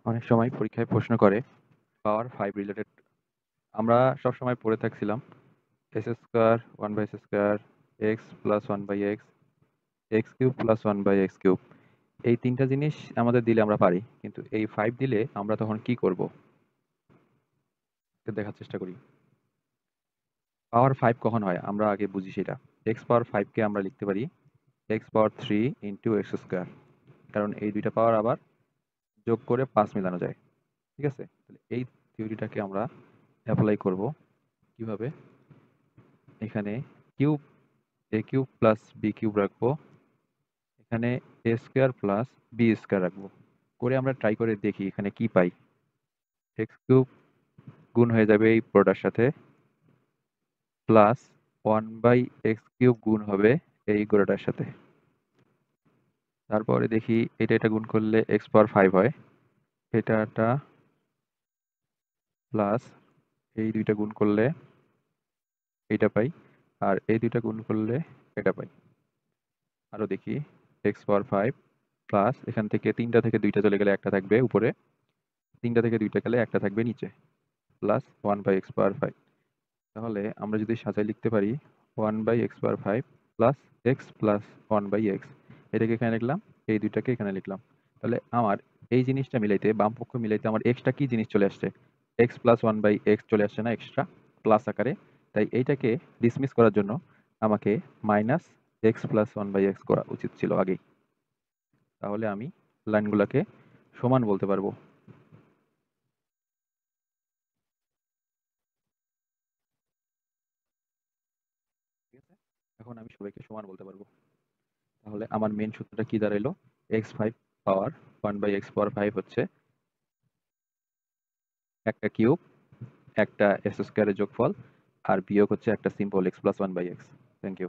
অনেক সময় পরীক্ষায় প্রশ্ন করে পাওয়ার 5 রিলেটেড। আমরা সবসময় পড়ে থাকছিলাম S square 1/s², x plus 1/x, x cube plus 1/x cube. এই তিনটা জিনিস আমাদের দিলে আমরা পারি, কিন্তু এই 5 দিলে আমরা তখন কি করব একটু দেখার চেষ্টা করি। পাওয়ার 5 কখন হয় আমরা আগে বুঝি সেটা। এক্স পাওয়ার 5 কে আমরা লিখতে পারি এক্স পাওয়ার 3 ইন্টু এক্স স্কোয়ার, কারণ এই দুইটা পাওয়ার আবার যোগ করে 5 মেলানো যায়। ঠিক আছে, তাহলে এই থিওরিটাকে আমরা অ্যাপ্লাই করব কিভাবে। এখানে কিউব এ কিউব প্লাস বি কিউব রাখবো, এখানে এ স্কোয়ার প্লাস বি স্কোয়ার রাখবো, করে আমরা ট্রাই করে দেখি এখানে কি পাই। এক্স কিউব গুণ হয়ে যাবে এই পুরোটার সাথে, প্লাস 1/x কিউব গুণ হবে এই গোড়াটার সাথে। তারপরে দেখি এটা গুণ করলে এক্স পাওয়ার 5 হয়, এটা প্লাস এই দুইটা গুণ করলে এটা পাই, আর এই দুইটা গুণ করলে এটা পাই। আরো দেখি এক্স পাওয়ার 5 প্লাস এখান থেকে 3টা থেকে 2টা চলে গেলে একটা থাকবে উপরে, 3টা থেকে 2টা গেলে একটা থাকবে নিচে, প্লাস 1/x পাওয়ার 5। তাহলে আমরা যদি সাজায় লিখতে পারি 1/x পাওয়ার 5 প্লাস এক্স প্লাস 1/x, এটাকে এখানে লিখলাম, এই দুইটাকে এখানে লিখলাম। তাহলে আমার এই জিনিসটা মিলাইতে, বাম পক্ষ মিলাইতে আমার এক্সটা কি জিনিস চলে আসছে, এক্স প্লাস 1/x চলে আসছে না এক্সট্রা প্লাস আকারে। তাই এইটাকে ডিসমিস করার জন্য আমাকে মাইনাস এক্স প্লাস 1/x করা উচিত ছিল আগেই। তাহলে আমি লাইনগুলোকে সমান বলতে পারবো। ঠিক আছে, এখন আমি সবাইকে সমান বলতে পারবো। তাহলে আমার মেন সূত্রটা কি দাঁড়াইলো, এক্স 5 পাওয়ার 1/x পাওয়ার 5 হচ্ছে একটা কিউব, একটা এস স্কোয়ারের যোগফল, আর বিয়োগ হচ্ছে একটা simple x plus 1/x। Thank you.